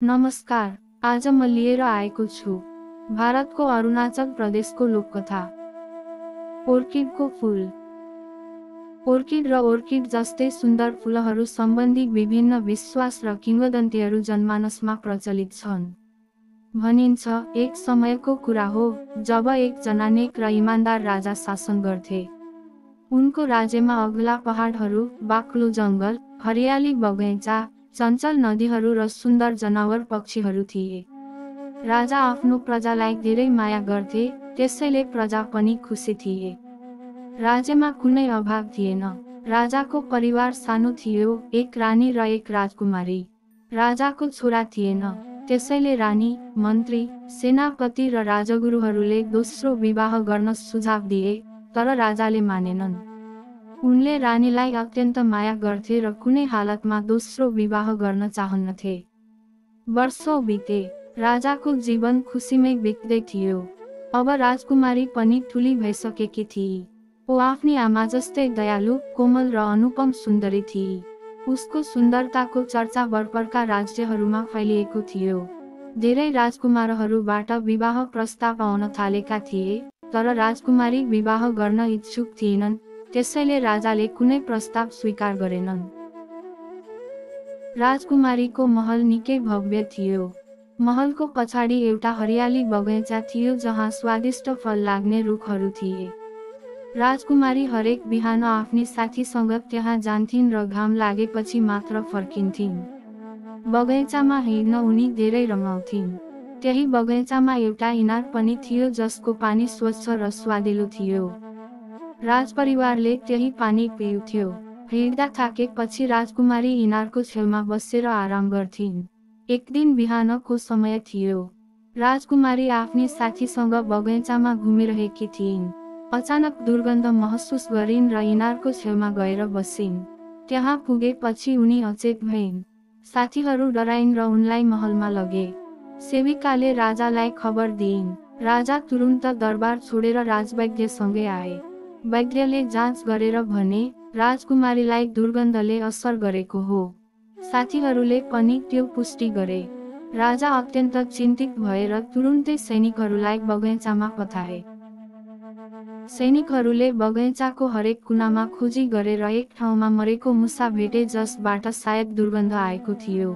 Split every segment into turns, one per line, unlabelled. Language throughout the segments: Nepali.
नमस्कार, आज म लिएर आएको छु भारतको अरुणाचल प्रदेशको लोककथा ओर्किडको फूल। ओर्किड र ओर्किड जस्तै सुन्दर फूलहरू सम्बन्धी विभिन्न विश्वास र किंवदन्तीहरू जनमानसमा प्रचलित छन्। भनिन्छ एक समयको कुरा हो जब एकजना नेक र इमानदार राजा शासन गर्थे। उनको राज्यमा अग्ला पहाडहरू, बाक्लो जङ्गल, हरियाली बगैँचा, चञ्चल नदीहरू र सुन्दर जनावर पक्षीहरू थिए। राजा आफ्नो प्रजालाई धेरै माया गर्थे, त्यसैले प्रजा पनि खुसी थिए। राज्यमा कुनै अभाव थिएन। राजाको परिवार सानो थियो, एक रानी र एक राजकुमारी। राजाको छोरा थिएन, त्यसैले रानी, मन्त्री, सेनापति र राजगुरुहरूले दोस्रो विवाह गर्न सुझाव दिए, तर राजाले मानेनन्। उनले रानीलाई अत्यन्त माया गर्थे र कुनै हालतमा दोस्रो विवाह गर्न चाहन्नथे। वर्षौं बिते, राजाको जीवन खुसीमै बित्दै थियो। अब राजकुमारी पनि ठुली भइसकेकी थिई। ऊ आफ्नी आमा जस्तै दयालु, कोमल र अनुपम सुन्दरी थिई। उसको सुन्दरताको चर्चा वरपरका राज्यहरूमा फैलिएको थियो। धेरै राजकुमारहरूबाट विवाह प्रस्ताव आउन थालेका थिए, तर राजकुमारी विवाह गर्न इच्छुक थिएनन्, त्यसैले राजाले कुनै प्रस्ताव स्वीकार गरेनन्। राजकुमारीको महल निकै भव्य थियो। महलको पछाडि एउटा हरियाली बगैँचा थियो जहाँ स्वादिष्ट फल लाग्ने रुखहरू थिए। राजकुमारी हरेक बिहान आफ्नी साथीसँग त्यहाँ जान्थिन् र घाम लागेपछि मात्र फर्किन्थिन्। बगैँचामा हिँड्न उनी धेरै रमाउँथिन्। त्यही बगैँचामा एउटा इनार पनि थियो जसको पानी स्वच्छ र स्वादिलो थियो। राजपरिवारले त्यही पानी पिउँथ्यो। हिँड्दा थाकेपछि राजकुमारी इनारको छेउमा बसेर आराम गर्थिन्। एक दिन बिहानको समय थियो। राजकुमारी आफ्नी साथीसँग बगैँचामा घुमिरहेकी थिइन्। अचानक दुर्गन्ध महसुस गरिन् र इनारको छेउमा गएर बसिन्। त्यहाँ पुगेपछि उनी अचेत भइन्। साथीहरू डराइन् र उनलाई महलमा लगे। सेविकाले राजालाई खबर दिइन्। राजा तुरुन्त दरबार छोडेर राजवैद्यसँगै आए। वैद्यले जाँच गरेर भने राजकुमारीलाई दुर्गन्धले असर गरेको हो। साथीहरूले पनि त्यो पुष्टि गरे। राजा अत्यन्त चिन्तित भएर तुरुन्तै सैनिकहरूलाई बगैँचामा पठाए। सैनिकहरूले बगैँचाको हरेक कुनामा खोजी गरेर एक ठाउँमा मरेको मुसा भेटे जसबाट सायद दुर्गन्ध आएको थियो।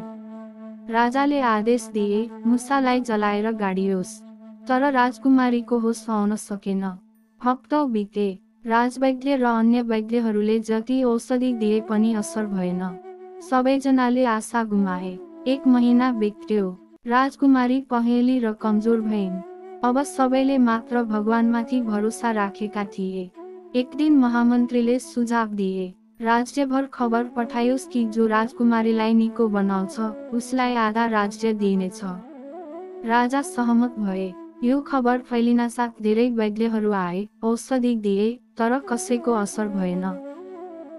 राजाले आदेश दिए मुसालाई जलाएर गाडियोस्, तर राजकुमारीको होस आउन सकेन। हप्तौं बिते। राजवैद्य र अन्य वैद्यहरूले जति औषधि दिए पनि असर भएन। सबैजनाले आशा गुमाए। एक महिना बित्यो। राजकुमारी पहेँली र कमजोर भइन्। अब सबैले मात्र भगवानमाथि भरोसा राखेका थिए। एक दिन महामन्त्रीले सुझाव दिए, राज्यभर खबर पठाइयोस् कि जो राजकुमारीलाई निको बनाउँछ उसलाई आधा राज्य दिइनेछ। राजा सहमत भए। यो खबर फैलिनासाथ धेरै वैद्यहरू आए, औषधि दिए, तर कसैको असर भएन।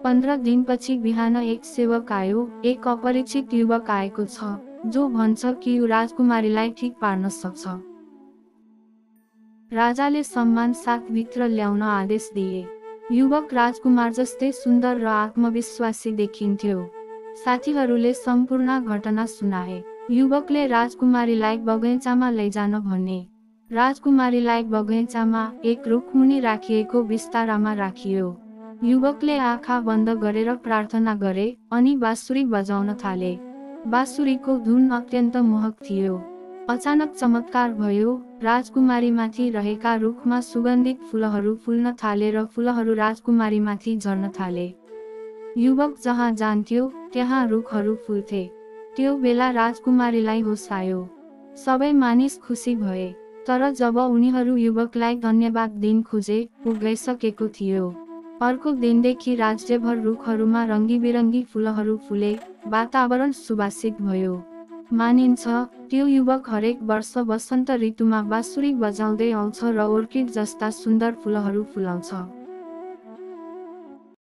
15 दिनपछि बिहान एक सेवक आयो। एक अपरिचित युवक आएको छ, जो भन्छ कि यो राजकुमारीलाई ठिक पार्न सक्छ। राजाले सम्मान साथ भित्र ल्याउन आदेश दिए। युवक राजकुमार जस्तै सुन्दर र आत्मविश्वासी देखिन्थ्यो। साथीहरूले सम्पूर्ण घटना सुनाए। युवकले राजकुमारीलाई बगैँचामा लैजान भने। राजकुमारीलाई बगैँचामा एक रुखमुनि राखिएको बिस्तारामा राखियो। युवकले आँखा बन्द गरेर प्रार्थना गरे अनि बाँसुरी बजाउन थाले। बाँसुरीको धुन अत्यन्त मोहक थियो। अचानक चमत्कार भयो। राजकुमारीमाथि रहेका रुखमा सुगन्धित फूलहरू फुल्न थाले र फूलहरू राजकुमारीमाथि झर्न थाले। युवक जहाँ जान्थ्यो त्यहाँ रुखहरू फुल्थे। त्यो बेला राजकुमारीलाई होस आयो। सबै मानिस खुसी भए, तर जब उनीहरू युवकलाई धन्यवाद दिन खोजे, ऊ गइसकेको थियो। अर्को दिनदेखि राज्यभर रुखहरूमा रङ्गीबिरङ्गी फूलहरू फुले, वातावरण सुवासित भयो। मानिन्छ त्यो युवक हरेक वर्ष वसन्त ऋतुमा बाँसुरी बजाउँदै आउँछ र ओर्किड जस्ता सुन्दर फूलहरू फुलाउँछ।